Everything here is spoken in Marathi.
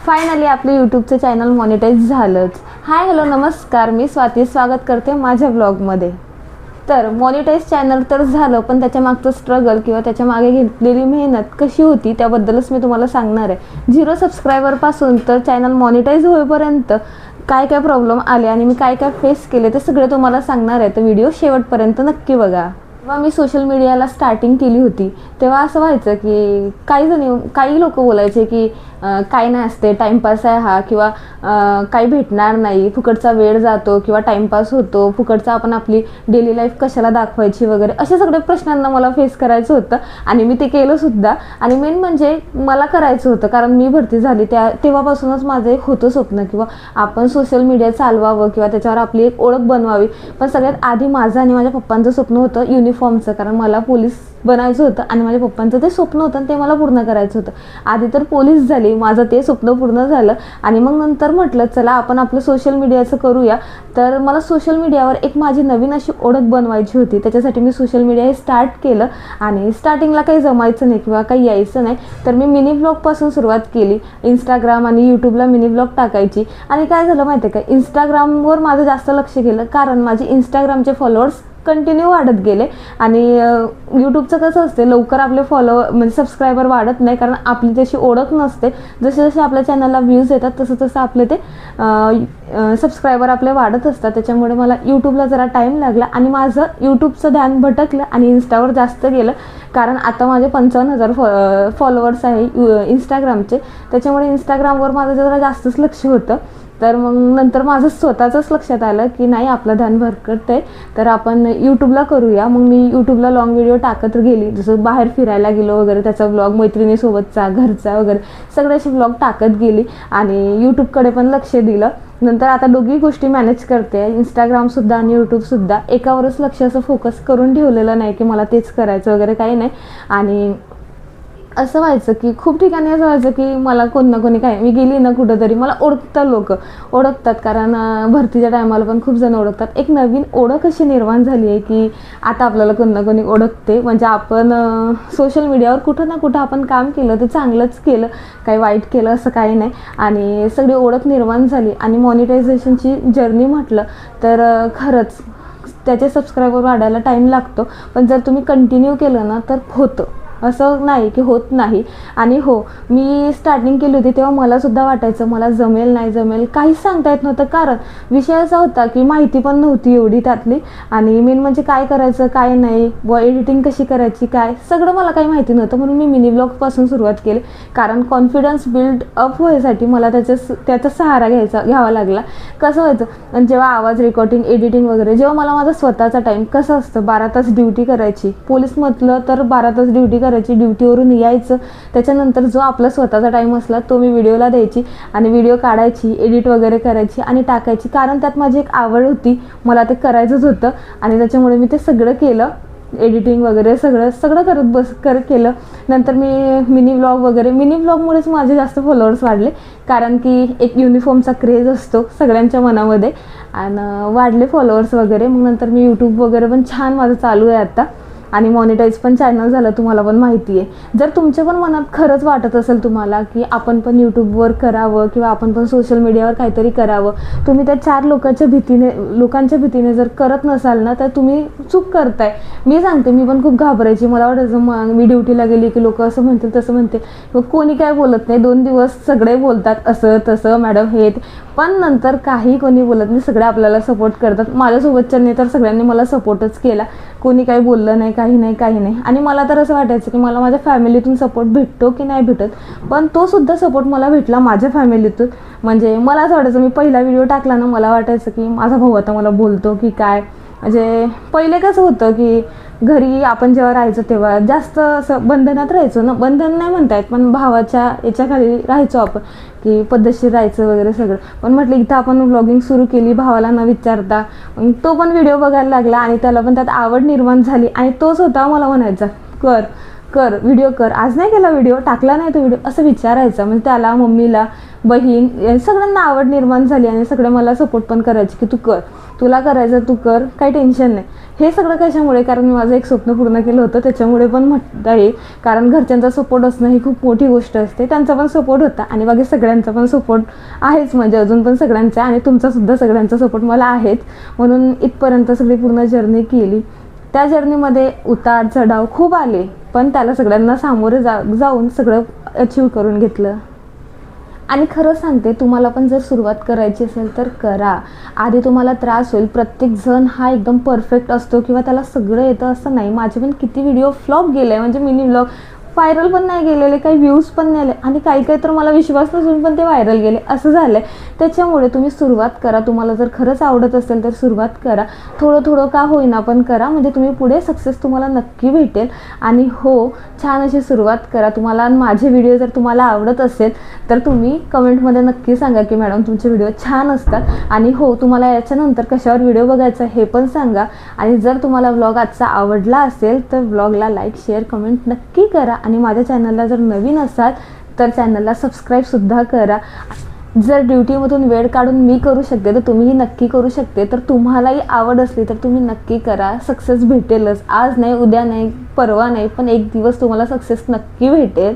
फायनली आपले यूट्यूबचं चॅनल मॉनिटाईज झालंच. हाय हॅलो नमस्कार, मी स्वाती स्वागत करते माझ्या ब्लॉगमध्ये. तर मॉनिटाईज चॅनल तर झालं, पण त्याच्या मागचं स्ट्रगल किंवा त्याच्या मागे घेतलेली मेहनत कशी होती त्याबद्दलच मी तुम्हाला सांगणार आहे. 0 सबस्क्रायबरपासून तर चॅनल मॉनिटाईज होईपर्यंत काय काय प्रॉब्लेम आले आणि मी काय काय फेस केले ते सगळे तुम्हाला सांगणार आहे. तर व्हिडिओ शेवटपर्यंत नक्की बघा. जेव्हा मी सोशल मीडियाला स्टार्टिंग केली होती तेव्हा असं व्हायचं की काही लोक बोलायचे की काय नाही असते, टाईमपास आहे हा, किंवा काही भेटणार नाही, फुकटचा वेळ जातो किंवा टाईमपास होतो, फुकटचा आपण आपली डेली लाईफ कशाला दाखवायची वगैरे, असे सगळे प्रश्नांना मला फेस करायचं होतं आणि मी ते केलं सुद्धा. आणि मेन म्हणजे मला करायचं होतं कारण मी भरती झाली तेव्हापासूनच माझं एक होतं स्वप्न किंवा आपण सोशल मीडिया चालवावं किंवा त्याच्यावर आपली एक ओळख बनवावी. पण सगळ्यात आधी माझं आणि माझ्या पप्पांचं स्वप्न होतं युनिफॉर्मचं, कारण मला पोलीस बनायचं होतं आणि माझ्या पप्पांचं ते स्वप्न होतं आणि ते मला पूर्ण करायचं होतं. आधी तर पोलीस झाली, माझं ते स्वप्न पूर्ण झालं आणि मग नंतर म्हटलं चला आपण आपलं सोशल मीडियाचं करूया. तर मला सोशल मीडियावर एक माझी नवीन अशी ओळख बनवायची होती. त्याच्यासाठी मी सोशल मीडिया हे स्टार्ट केलं आणि स्टार्टिंगला काही जमायचं नाही किंवा काही यायचं नाही, तर मी मिनी ब्लॉगपासून सुरुवात केली. इंस्टाग्राम आणि यूट्यूबला मिनी ब्लॉग टाकायची. आणि काय झालं माहिती आहे का, इंस्टाग्रामवर माझं जास्त लक्ष गेलं कारण माझे इंस्टाग्रामचे फॉलोअर्स कंटिन्यू वाढत गेले. आणि यूट्यूबचं कसं असते, लवकर आपले म्हणजे सबस्क्रायबर वाढत नाही कारण आपली तशी ओळख नसते. जसे जसे आपल्या चॅनलला व्ह्यूज येतात तसं तसं आपले ते सबस्क्रायबर आपले वाढत असतात. त्याच्यामुळे मला यूट्यूबला जरा टाईम लागला आणि माझं यूट्यूबचं ध्यान भटकलं आणि इन्स्टावर जास्त गेलं. कारण आता माझे 55,000 फॉलोअर्स आहे इंस्टाग्रामचे, त्याच्यामुळे इंस्टाग्रामवर माझं जरा जास्तच लक्ष होतं. तर मग नंतर माझं स्वतःचंच लक्षात आलं की नाही, आपलं ध्यान भरकटतं आहे तर आपण यूट्यूबला करूया. मग मी यूट्यूबला लॉंग व्हिडिओ टाकत गेली, जसं बाहेर फिरायला गेलो वगैरे त्याचा ब्लॉग, मैत्रिणीसोबतचा, घरचा वगैरे सगळे असे ब्लॉग टाकत गेली आणि यूट्यूबकडे पण लक्ष दिलं. नंतर आता दोघी गोष्टी मॅनेज करते, इंस्टाग्रामसुद्धा आणि यूट्यूबसुद्धा. एकावरच लक्ष असं फोकस करून ठेवलेलं नाही की मला तेच करायचं वगैरे काही नाही. आणि असं व्हायचं की खूप ठिकाणी असं व्हायचं की मला कोण ना कोणी काय, मी गेली ना कुठं तरी मला लोक ओळखतात कारण भरतीच्या टायमाला पण खूप जण ओळखतात. एक नवीन ओळख अशी निर्माण झाली आहे की आता आपल्याला कोण ना कोणी ओळखते. म्हणजे आपण सोशल मीडियावर कुठं ना कुठं आपण काम केलं ते चांगलंच केलं, काही वाईट केलं असं काही नाही. आणि सगळी ओळख निर्माण झाली. आणि मॉनिटायझेशनची जर्नी म्हटलं तर खरंच त्याचे सबस्क्रायबर वाढायला टाईम लागतो, पण जर तुम्ही कंटिन्यू केलं ना तर होतं, असं नाही की होत नाही. आणि हो, मी स्टार्टिंग केली होती तेव्हा मलासुद्धा वाटायचं मला जमेल नाही जमेल, काहीच सांगता येत नव्हतं कारण विषय असा होता की माहिती पण नव्हती एवढी त्यातली. आणि मेन म्हणजे काय करायचं काय नाही व एडिटिंग कशी करायची काय सगळं मला काही माहिती नव्हतं. म्हणून मी मिनी ब्लॉगपासून सुरुवात केली कारण कॉन्फिडन्स बिल्ड अप व्हायसाठी मला त्याचा सहारा घ्यावा लागला. कसं व्हायचं, जेव्हा आवाज रेकॉर्डिंग एडिटिंग वगैरे, जेव्हा मला माझा स्वतःचा टाईम कसं असतं, 12 तास ड्युटी करायची, पोलीस म्हटलं तर 12 तास ड्युटी करायची, ड्युटीवरून यायचं, त्याच्यानंतर जो आपला स्वतःचा टाईम असला तो मी व्हिडिओला द्यायची आणि व्हिडिओ काढायची, एडिट वगैरे करायची आणि टाकायची. कारण त्यात माझी एक आवड होती, मला ते करायचंच होतं आणि त्याच्यामुळे मी ते सगळं केलं, एडिटिंग वगैरे सगळं केलं. नंतर मी मिनी ब्लॉगमुळेच माझे जास्त फॉलोअर्स वाढले कारण की एक युनिफॉर्मचा क्रेज असतो सगळ्यांच्या मनामध्ये आणि वाढले फॉलोअर्स वगैरे. मग नंतर मी यूट्यूब वगैरे पण छान माझं चालू आहे आता आणि मॉनिटाईज पण चॅनल झालं, तुम्हाला पण माहिती आहे. जर तुमच्या पण मनात खरंच वाटत असेल तुम्हाला की आपण पण यूट्यूबवर करावं किंवा आपण पण सोशल मीडियावर काहीतरी करावं, तुम्ही त्या 4 लोकांच्या भीतीने जर करत नसाल ना तर तुम्ही चूक करताय. मी सांगते, मी पण खूप घाबरायची, मला वाटायचं मी ड्युटीला गेली की लोक असं म्हणतील तसं म्हणतील, मग कोणी काय बोलत नाही. 2 दिवस सगळे बोलतात असं तसं मॅडम हे, पण नंतर काही कोणी बोलत नाही, सगळे आपल्याला सपोर्ट करतात. माझ्यासोबतच्यांनी तर सगळ्यांनी मला सपोर्टच केला, कोणी काही बोललं नाही, काही नाही. आणि मला तर असं वाटायचं की मला माझ्या फॅमिलीतून सपोर्ट भेटतो की नाही भेटत, पण तो सुद्धा सपोर्ट मला भेटला माझ्या फॅमिलीतून. म्हणजे मला असं वाटायचं, मी पहिला व्हिडिओ टाकला ना मला वाटायचं की माझा भाऊ आता मला बोलतो की काय. म्हणजे पहिले कसं होतं की घरी आपण जेव्हा राहायचो तेव्हा जास्त असं बंधनात राहायचो ना, बंधन नाही म्हणता येत पण भावाच्या याच्याखाली राहायचो आपण की पद्धतशीर राहायचं वगैरे सगळं. पण म्हटलं इथं आपण व्लॉगिंग सुरू केली भावाला न विचारता, तो पण व्हिडिओ बघायला लागला आणि त्याला पण त्यात आवड निर्माण झाली आणि तोच होता मला म्हणायचा कर कर व्हिडिओ कर, आज नाही केला व्हिडिओ, टाकला नाही तो व्हिडिओ, असं विचारायचं. म्हणजे त्याला, मम्मीला, बहीण सगळ्यांना आवड निर्माण झाली आणि सगळे मला सपोर्ट पण करायचे की तू कर, तुला करायचं तू कर, काही टेन्शन नाही. हे सगळं कशामुळे? कारण मी माझं एक स्वप्न पूर्ण केलं होतं, त्याच्यामुळे पण म्हणत आहे. कारण घरच्यांचा सपोर्ट असणं ही खूप मोठी गोष्ट असते. त्यांचा पण सपोर्ट होता आणि बाकी सगळ्यांचा पण सपोर्ट आहेच, म्हणजे अजून पण सगळ्यांचा, आणि तुमचासुद्धा सगळ्यांचा सपोर्ट मला आहेच. म्हणून इथपर्यंत सगळी पूर्ण जर्नी केली. त्या जर्नीमध्ये उतार चढाव खूप आले, पण त्याला सगळ्यांना सामोरे जाऊन सगळं अचीव करून घेतलं. आणि खरं सांगते, तुम्हाला पण जर सुरुवात करायची असेल तर करा. आधी तुम्हाला त्रास होईल. प्रत्येक जण हा एकदम परफेक्ट असतो किंवा त्याला सगळं येतं असं नाही. माझे पण किती व्हिडिओ फ्लॉप गेले, म्हणजे मिनी व्लॉग व्हायरल पण नाही गेलेले, काही व्ह्यूज पण नाही आले, आणि काही तर मला विश्वास नसून पण ते व्हायरल गेले, असं झालं आहे. त्याच्यामुळे तुम्ही सुरुवात करा. तुम्हाला जर खरंच आवडत असेल तर सुरुवात करा. थोडं थोडं का होईना पण करा, म्हणजे तुम्ही पुढे सक्सेस तुम्हाला नक्की भेटेल. आणि हो, छान अशी सुरुवात करा. तुम्हाला माझे व्हिडिओ जर तुम्हाला आवडत असेल तर तुम्ही कमेंटमध्ये नक्की सांगा की मॅडम तुमचे व्हिडिओ छान असतात. आणि हो, तुम्हाला याच्यानंतर कशावर व्हिडिओ बघायचा हे पण सांगा. आणि जर तुम्हाला व्लॉग आजचा आवडला असेल तर व्लॉगला लाईक, शेअर, कमेंट नक्की करा. आणि माझ्या चॅनलला जर नवीन असाल तर चॅनलला सबस्क्राईबसुद्धा करा. जर ड्युटीमधून वेळ काढून मी करू शकते तर तुम्हीही नक्की करू शकते. तर तुम्हालाही आवड असली तर तुम्ही नक्की करा. सक्सेस भेटेलच. आज नाही, उद्या नाही, परवा नाही, पण एक दिवस तुम्हाला सक्सेस नक्की भेटेल.